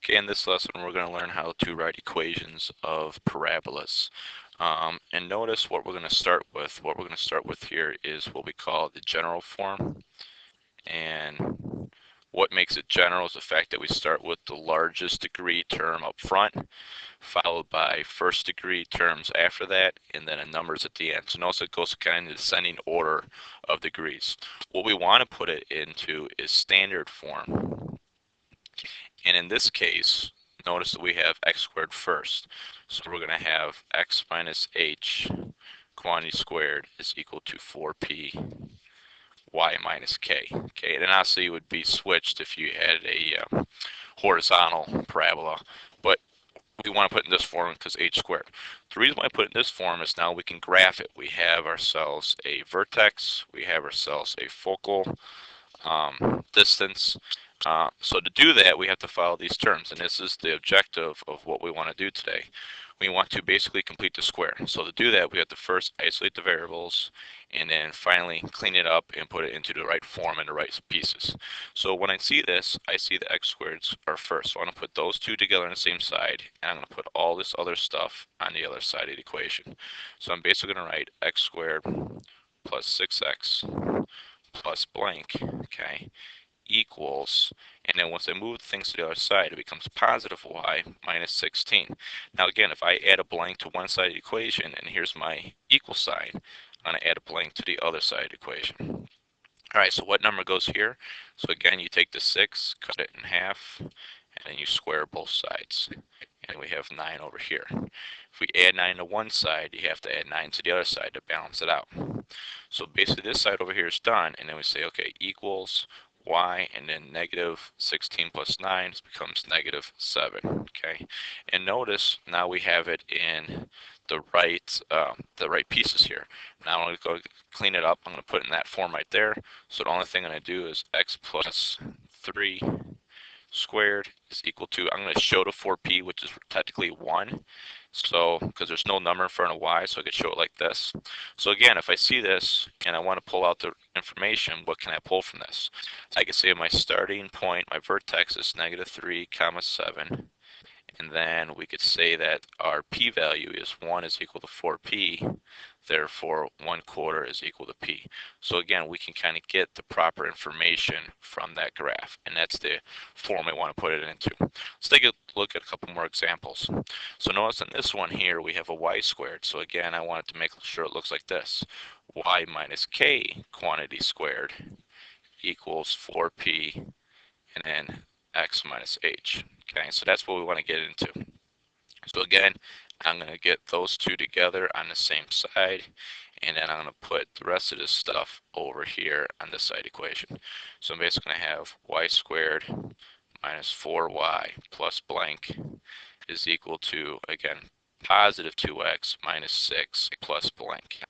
Okay, in this lesson we're going to learn how to write equations of parabolas. And notice what we're going to start with. What we're going to start with here is what we call the general form. And what makes it general is the fact that we start with the largest degree term up front, followed by first degree terms after that, and then a numbers at the end. So notice it goes kind of in the descending order of degrees. What we want to put it into is standard form. And in this case, notice that we have x squared first. So we're going to have x minus h quantity squared is equal to 4p y minus k. Okay, and obviously it would be switched if you had a horizontal parabola, but we want to put it in this form because h squared. The reason why I put it in this form is now we can graph it. We have ourselves a vertex, we have ourselves a focal distance. So to do that, we have to follow these terms, and this is the objective of what we want to do today. We want to basically complete the square. So to do that, we have to first isolate the variables, and then finally clean it up and put it into the right form and the right pieces. So when I see this, I see the x squareds are first. So I'm going to put those two together on the same side, and I'm going to put all this other stuff on the other side of the equation. So I'm basically going to write x squared plus 6x plus blank, okay, equals, and then once I move things to the other side, it becomes positive y minus 16. Now again, if I add a blank to one side of the equation, and here's my equal sign, I'm going to add a blank to the other side of the equation. All right, so what number goes here? So again, you take the 6, cut it in half, and then you square both sides. And we have 9 over here. If we add 9 to one side, you have to add 9 to the other side to balance it out. So basically this side over here is done, and then we say, okay, equals y, and then negative 16 plus 9 becomes negative 7, okay? And notice now we have it in the right pieces here. Now I'm going to go clean it up. I'm going to put it in that form right there. So the only thing I'm going to do is x plus 3 squared is equal to, I'm going to show the 4p, which is technically 1. So, because there's no number in front of y, so I could show it like this. So again, if I see this and I want to pull out the information, what can I pull from this? I can say my starting point, my vertex is negative 3 comma 7. And then we could say that our p-value is 1 is equal to 4p, therefore 1/4 is equal to p. So again, we can kind of get the proper information from that graph, and that's the form we want to put it into. Let's take a look at a couple more examples. So notice in this one here, we have a y squared. So again, I wanted to make sure it looks like this. Y minus k quantity squared equals 4p, and then x minus h. Okay, so that's what we want to get into. So again, I'm going to get those two together on the same side, and then I'm going to put the rest of this stuff over here on this side equation. So I'm basically going to have y squared minus 4y plus blank is equal to, again, positive 2x minus 6 plus blank.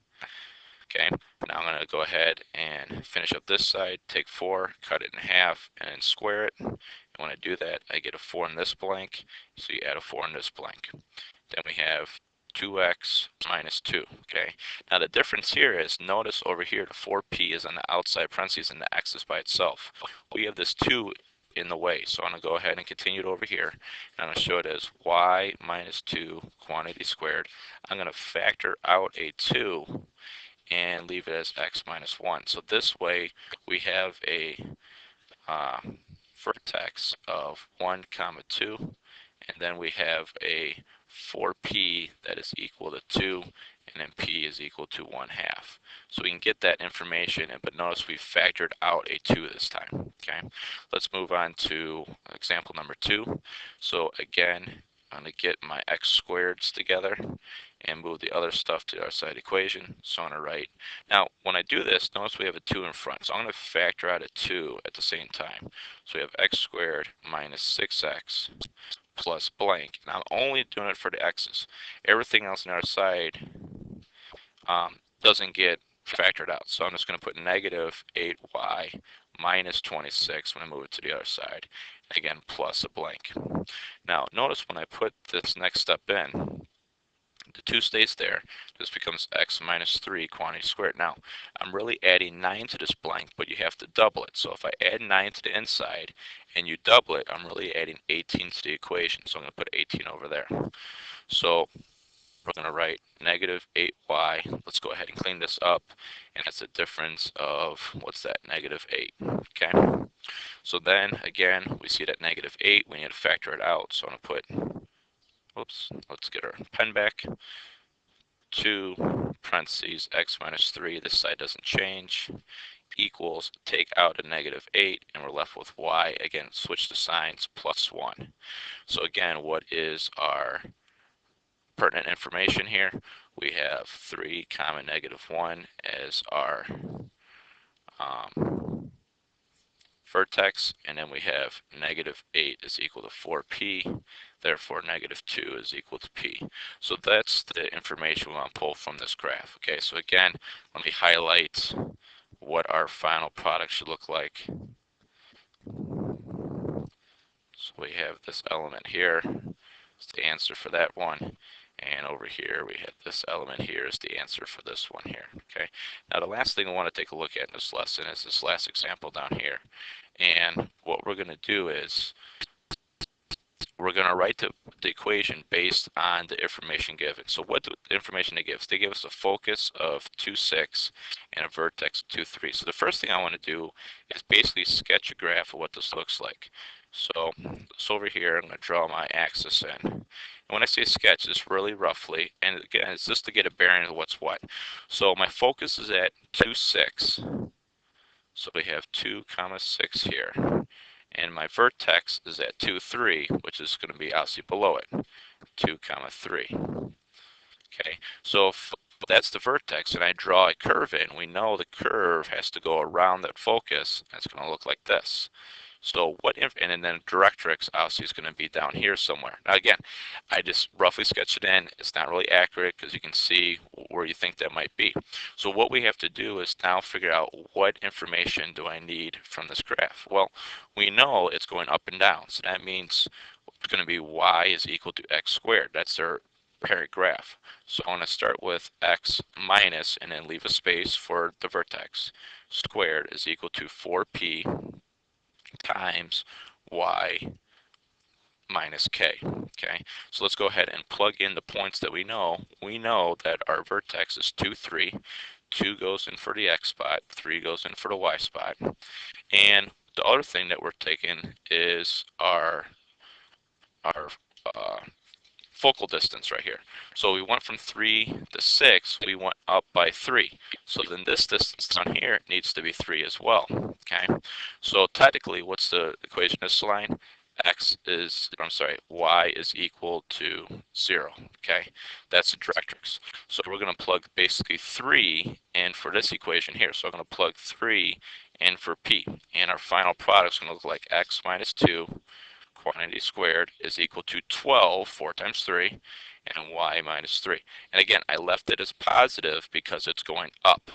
Okay, now I'm going to go ahead and finish up this side, take 4, cut it in half, and then square it. And when I do that, I get a 4 in this blank, so you add a 4 in this blank. Then we have 2x minus 2, okay? Now the difference here is, notice over here the 4p is on the outside parentheses and the x is by itself. We have this 2 in the way, so I'm going to go ahead and continue it over here. And I'm going to show it as y minus 2 quantity squared. I'm going to factor out a 2 and leave it as x minus 1. So this way we have a vertex of 1 comma 2, and then we have a 4p that is equal to 2, and then p is equal to 1/2. So we can get that information, but notice we factored out a 2 this time. Okay, let's move on to example number 2. So again, I'm going to get my x squareds together and move the other stuff to our side equation. So I'm going to write, now when I do this, notice we have a 2 in front. So I'm going to factor out a 2 at the same time. So we have x squared minus 6x plus blank. Now I'm only doing it for the x's. Everything else on our side doesn't get factored out. So I'm just going to put negative 8y minus 26 when I move it to the other side. Again, plus a blank. Now notice when I put this next step in, The 2 stays there. This becomes x minus 3 quantity squared. Now, I'm really adding 9 to this blank, but you have to double it. So if I add 9 to the inside and you double it, I'm really adding 18 to the equation. So I'm going to put 18 over there. So we're going to write negative 8y. Let's go ahead and clean this up. And that's a difference of, what's that, negative 8. Okay. So then, again, we see that negative 8. We need to factor it out. So I'm going to put, whoops, let's get our pen back. 2 parentheses x minus 3. This side doesn't change. Equals, take out a negative 8, and we're left with y. Again, switch the signs, plus 1. So again, what is our pertinent information here? We have 3 comma negative 1 as our vertex, and then we have negative 8 is equal to 4p, therefore negative 2 is equal to p. So that's the information we want to pull from this graph. Okay, so again, let me highlight what our final product should look like. So we have this element here, it's the answer for that one. And over here, we have this element here is the answer for this one here, okay? Now, the last thing I want to take a look at in this lesson is this last example down here. And what we're going to do is we're going to write the equation based on the information given. So what the information they give us? They give us a focus of 2, 6 and a vertex of 2, 3. So the first thing I want to do is basically sketch a graph of what this looks like. So over here, I'm going to draw my axis in. And when I say sketch, it's really roughly, and again, it's just to get a bearing of what's what. So my focus is at 2, 6. So we have 2 comma 6 here. And my vertex is at 2, 3, which is going to be obviously below it, 2 comma 3. Okay, so if that's the vertex and I draw a curve in, we know the curve has to go around that focus. That's going to look like this. So and then directrix obviously is going to be down here somewhere. Now again, I just roughly sketched it in. It's not really accurate because you can see where you think that might be. So what we have to do is now figure out what information do I need from this graph. Well, we know it's going up and down. So that means it's going to be y is equal to x squared. That's their parent graph. So I want to start with x minus and then leave a space for the vertex. Squared is equal to 4p times y minus k. Okay, so let's go ahead and plug in the points that we know. We know that our vertex is 2, 3. 2 goes in for the x spot, 3 goes in for the y spot. And the other thing that we're taking is our focal distance right here. So we went from 3 to 6, we went up by 3. So then this distance down here needs to be 3 as well, okay? So technically, what's the equation of this line? Y is equal to 0, okay? That's the directrix. So we're going to plug basically 3 in for this equation here. So I'm going to plug 3 in for p. And our final product is going to look like x minus 2 quantity squared is equal to 12, 4 times 3, and y minus 3. And again, I left it as positive because it's going up.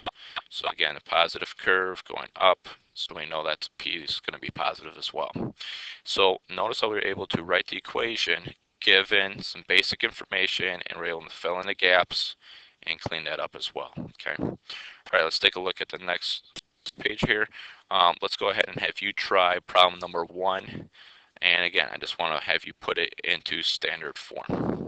So again, a positive curve going up, so we know that p is going to be positive as well. So notice how we were able to write the equation given some basic information, and we're able to fill in the gaps and clean that up as well. Okay. All right, let's take a look at the next page here. Let's go ahead and have you try problem number 1. And again, I just want to have you put it into standard form.